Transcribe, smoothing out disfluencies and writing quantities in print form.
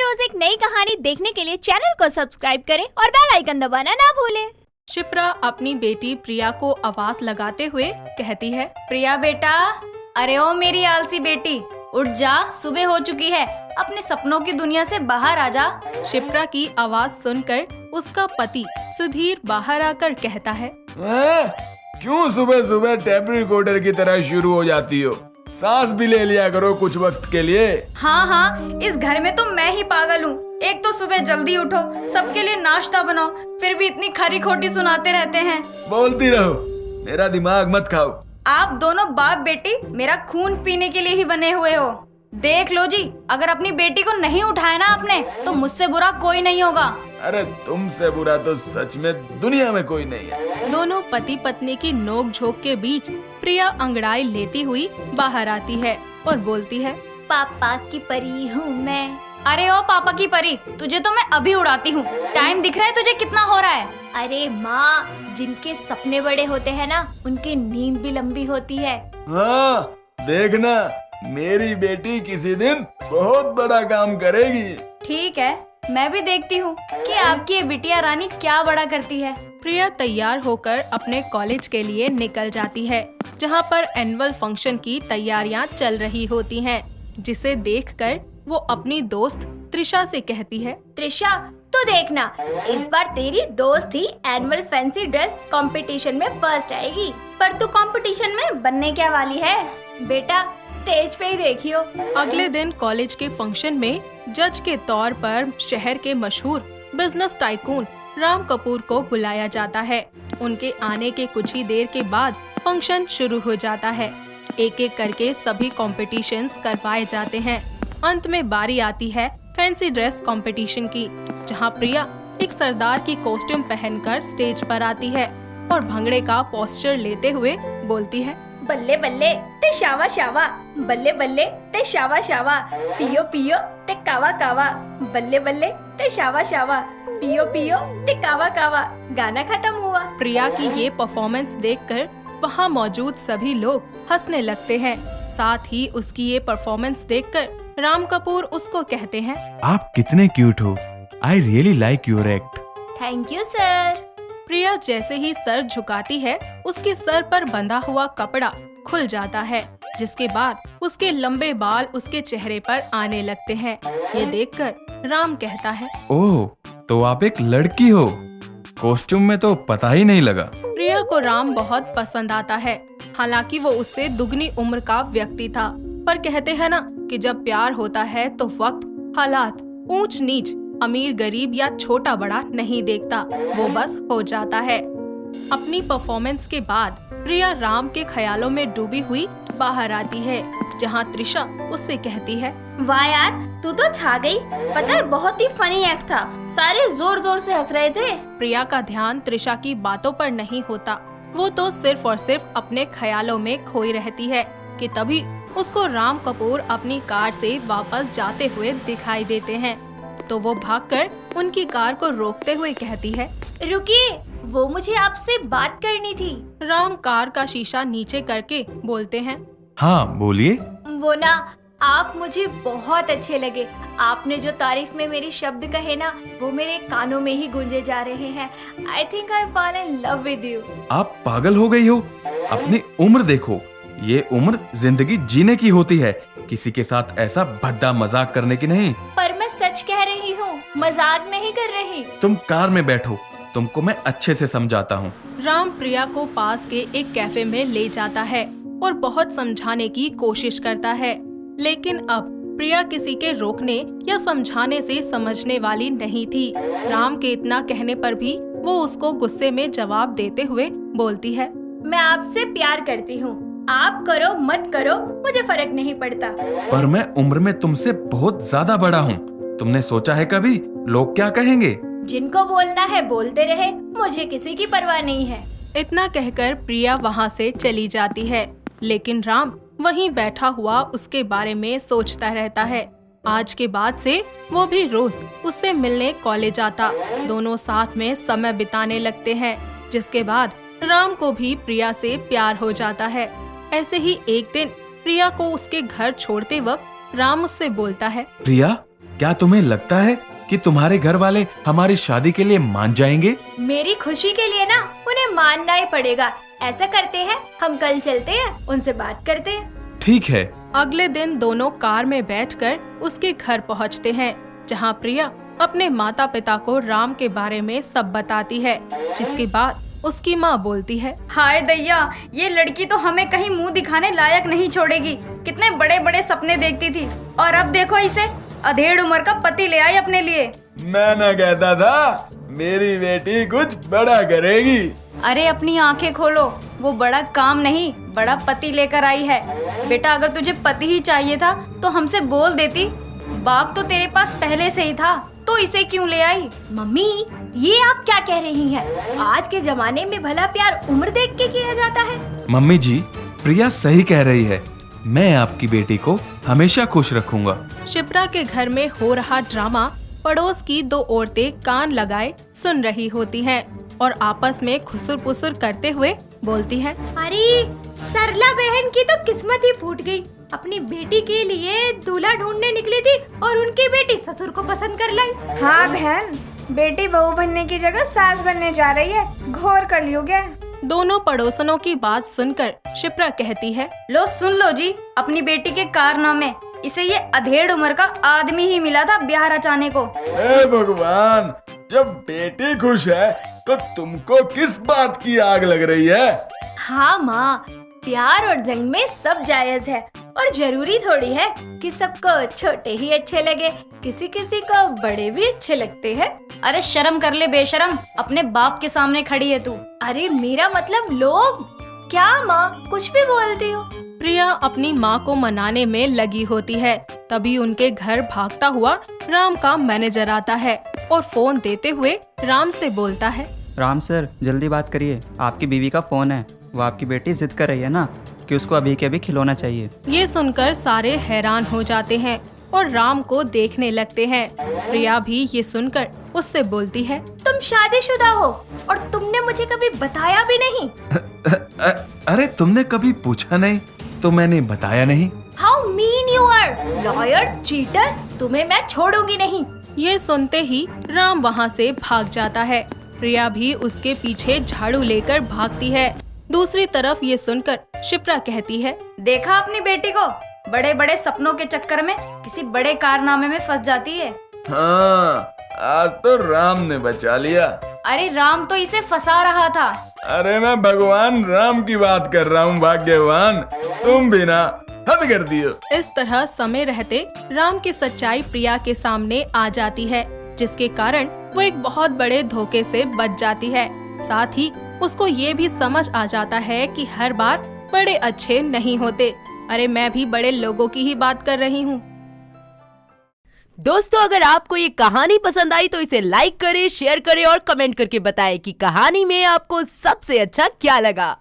रोज एक नई कहानी देखने के लिए चैनल को सब्सक्राइब करें और बेल आइकन दबाना ना भूलें। शिप्रा अपनी बेटी प्रिया को आवाज लगाते हुए कहती है, प्रिया बेटा, अरे ओ मेरी आलसी बेटी, उठ जा, सुबह हो चुकी है, अपने सपनों की दुनिया से बाहर आ जा। शिप्रा की आवाज सुनकर उसका पति सुधीर बाहर आकर कहता है, क्यों सुबह सुबह टेप रिकॉर्डर की तरह शुरू हो जाती हो? सांस भी ले लिया करो कुछ वक्त के लिए। हाँ, इस घर में तो मैं ही पागल हूँ। एक तो सुबह जल्दी उठो, सबके लिए नाश्ता बनाओ, फिर भी इतनी खरी खोटी सुनाते रहते हैं। बोलती रहो, मेरा दिमाग मत खाओ। आप दोनों बाप बेटी मेरा खून पीने के लिए ही बने हुए हो। देख लो जी, अगर अपनी बेटी को नहीं उठाया ना आपने, तो मुझसे बुरा कोई नहीं होगा। अरे तुमसे बुरा तो सच में दुनिया में कोई नहीं है। दोनों पति पत्नी की नोक झोंक के बीच प्रिया अंगड़ाई लेती हुई बाहर आती है और बोलती है, पापा की परी हूँ मैं। अरे ओ पापा की परी, तुझे तो मैं अभी उड़ाती हूँ। टाइम दिख रहा है तुझे कितना हो रहा है? अरे माँ, जिनके सपने बड़े होते हैं ना, उनकी नींद भी लंबी होती है। हाँ, देखना मेरी बेटी किसी दिन बहुत बड़ा काम करेगी। ठीक है, मैं भी देखती हूँ कि आपकी ये बिटिया रानी क्या बड़ा करती है। प्रिया तैयार होकर अपने कॉलेज के लिए निकल जाती है, जहाँ पर एनुअल फंक्शन की तैयारियाँ चल रही होती हैं, जिसे देखकर वो अपनी दोस्त त्रिशा से कहती है, त्रिशा, तो देखना, इस बार तेरी दोस्त ही एनुअल फैंसी ड्रेस कंपटीशन में फर्स्ट आएगी। पर तू कंपटीशन में बनने क्या वाली है? बेटा, स्टेज पे ही देखियो। अगले दिन कॉलेज के फंक्शन में जज के तौर पर शहर के मशहूर बिजनेस टाइकून राम कपूर को बुलाया जाता है। उनके आने के कुछ ही देर के बाद फंक्शन शुरू हो जाता है। एक एक करके सभी कॉम्पिटिशन्स करवाए जाते हैं। अंत में बारी आती है फैंसी ड्रेस कंपटीशन की, जहां प्रिया एक सरदार की कॉस्ट्यूम पहनकर स्टेज पर आती है और भंगड़े का पोस्चर लेते हुए बोलती है, बल्ले बल्ले ते शावा शावा, बल्ले बल्ले ते शावा शावा, पियो पियो ते कावा कावा, बल्ले बल्ले ते शावा शावा, पियो पियो ते कावा कावा। गाना खत्म हुआ। प्रिया की ये परफॉर्मेंस देखकर वहाँ मौजूद सभी लोग हंसने लगते हैं। साथ ही उसकी ये परफॉर्मेंस देखकर राम कपूर उसको कहते हैं, आप कितने क्यूट हो। I really like your act. Thank you sir. Priya जैसे ही सर झुकाती है, उसके सर पर बंधा हुआ कपड़ा खुल जाता है, जिसके बाद उसके लंबे बाल उसके चेहरे पर आने लगते हैं। ये देखकर राम कहता है, ओह, तो आप एक लड़की हो। कॉस्ट्यूम में तो पता ही नहीं लगा। प्रिया को राम बहुत पसंद आता है। हालांकि वो उससे दुगनी उम्र का व्यक्ति था, पर कहते हैं ना कि जब प्यार होता है तो वक्त, हालात, ऊंच नीच, अमीर गरीब या छोटा बड़ा नहीं देखता, वो बस हो जाता है। अपनी परफॉर्मेंस के बाद प्रिया राम के ख्यालों में डूबी हुई बाहर आती है, जहां त्रिशा उससे कहती है, वाह यार, तू तो छा गई। पता है, बहुत ही फनी एक्ट था, सारे जोर जोर से हंस रहे थे। प्रिया का ध्यान त्रिशा की बातों पर नहीं होता। वो तो सिर्फ और सिर्फ अपने ख्यालों में खोई रहती है कि तभी उसको राम कपूर अपनी कार से वापस जाते हुए दिखाई देते हैं। तो वो भागकर उनकी कार को रोकते हुए कहती है, रुकिए, वो मुझे आपसे बात करनी थी। राम कार का शीशा नीचे करके बोलते हैं, हाँ बोलिए। वो ना, आप मुझे बहुत अच्छे लगे। आपने जो तारीफ में मेरे शब्द कहे ना, वो मेरे कानों में ही गूंजे जा रहे हैं। I think I fall in love with you. आप पागल हो गई हो। अपनी उम्र देखो, ये उम्र जिंदगी जीने की होती है, किसी के साथ ऐसा भद्दा मजाक करने की नहीं। पर मैं सच कह रही हूँ, मजाक नहीं कर रही। तुम कार में बैठो, तुमको मैं अच्छे से समझाता हूँ। राम प्रिया को पास के एक कैफे में ले जाता है और बहुत समझाने की कोशिश करता है, लेकिन अब प्रिया किसी के रोकने या समझाने से समझने वाली नहीं थी। राम के इतना कहने पर भी वो उसको गुस्से में जवाब देते हुए बोलती है, मैं आपसे प्यार करती हूँ, आप करो मत करो मुझे फर्क नहीं पड़ता। पर मैं उम्र में तुमसे बहुत ज्यादा बड़ा हूँ। तुमने सोचा है कभी लोग क्या कहेंगे? जिनको बोलना है बोलते रहे, मुझे किसी की परवाह नहीं है। इतना कहकर प्रिया वहाँ से चली जाती है, लेकिन राम वहीं बैठा हुआ उसके बारे में सोचता रहता है। आज के बाद से वो भी रोज उससे मिलने कॉलेज आता। दोनों साथ में समय बिताने लगते हैं, जिसके बाद राम को भी प्रिया से प्यार हो जाता है। ऐसे ही एक दिन प्रिया को उसके घर छोड़ते वक्त राम उससे बोलता है, प्रिया, क्या तुम्हें लगता है कि तुम्हारे घर वाले हमारी शादी के लिए मान जाएंगे? मेरी खुशी के लिए ना उन्हें मानना ही पड़ेगा। ऐसा करते हैं, हम कल चलते हैं, उनसे बात करते हैं। ठीक है। अगले दिन दोनों कार में बैठकर उसके घर पहुंचते हैं, जहां प्रिया अपने माता पिता को राम के बारे में सब बताती है, जिसके बाद उसकी माँ बोलती है, हाय दैया, ये लड़की तो हमें कहीं मुंह दिखाने लायक नहीं छोड़ेगी। कितने बड़े बड़े सपने देखती थी और अब देखो इसे अधेड़ उम्र का पति ले आई अपने लिए। मैं ना कहता था मेरी बेटी कुछ बड़ा करेगी। अरे अपनी आंखें खोलो, वो बड़ा काम नहीं बड़ा पति लेकर आई है। बेटा अगर तुझे पति ही चाहिए था तो हमसे बोल देती। बाप तो तेरे पास पहले से ही था, तो इसे क्यों ले आई? मम्मी, ये आप क्या कह रही हैं? आज के जमाने में भला प्यार उम्र देख के किया जाता है? मम्मी जी, प्रिया सही कह रही है। मैं आपकी बेटी को हमेशा खुश रखूंगा। शिप्रा के घर में हो रहा ड्रामा पड़ोस की दो औरतें कान लगाए सुन रही होती हैं और आपस में खुसुर पुसुर करते हुए बोलती हैं, अरे सरला बहन की तो किस्मत ही फूट गई। अपनी बेटी के लिए दूल्हा ढूंढने निकली थी और उनकी बेटी ससुर को पसंद कर लाई। हाँ बहन, बेटी बहू बनने की जगह सास बनने जा रही है। घोर कलयुग है। दोनों पड़ोसनों की बात सुनकर शिप्रा कहती है, लो सुन लो जी अपनी बेटी के कारनामे। इसे ये अधेड़ उम्र का आदमी ही मिला था ब्याह रचाने को। हे भगवान, जब बेटी खुश है तो तुमको किस बात की आग लग रही है? हाँ माँ, प्यार और जंग में सब जायज है और जरूरी थोड़ी है कि सबको छोटे ही अच्छे लगे। किसी किसी को बड़े भी अच्छे लगते हैं। अरे शर्म कर ले बेशरम, अपने बाप के सामने खड़ी है तू। अरे मेरा मतलब लोग। क्या माँ, कुछ भी बोलती हो? प्रिया अपनी माँ को मनाने में लगी होती है। तभी उनके घर भागता हुआ राम का मैनेजर आता है और फोन देते हुए राम से बोलता है, राम सर जल्दी बात करिए, आपकी बीवी का फोन है। वो आपकी बेटी जिद कर रही है ना कि उसको अभी के अभी खिलौना चाहिए। ये सुनकर सारे हैरान हो जाते हैं और राम को देखने लगते हैं। प्रिया भी ये सुनकर उससे बोलती है, तुम शादीशुदा हो और तुमने मुझे कभी बताया भी नहीं। अरे तुमने कभी पूछा नहीं तो मैंने बताया नहीं। How mean you are, lawyer, cheater, तुम्हें मैं छोड़ूंगी नहीं। ये सुनते ही राम वहाँ से भाग जाता है। प्रिया भी उसके पीछे झाड़ू लेकर भागती है। दूसरी तरफ ये सुनकर शिप्रा कहती है, देखा अपनी बेटी को, बड़े बड़े सपनों के चक्कर में किसी बड़े कारनामे में फंस जाती है। हाँ, आज तो राम ने बचा लिया। अरे राम तो इसे फंसा रहा था। अरे मैं भगवान राम की बात कर रहा हूँ भाग्यवान, तुम भी ना हद कर दियो। इस तरह समय रहते राम की सच्चाई प्रिया के सामने आ जाती है, जिसके कारण वो एक बहुत बड़े धोखे से बच जाती है। साथ ही उसको ये भी समझ आ जाता है कि हर बार बड़े अच्छे नहीं होते। अरे मैं भी बड़े लोगों की ही बात कर रही हूँ। दोस्तों, अगर आपको ये कहानी पसंद आई तो इसे लाइक करें, शेयर करें और कमेंट करके बताएं कि कहानी में आपको सबसे अच्छा क्या लगा।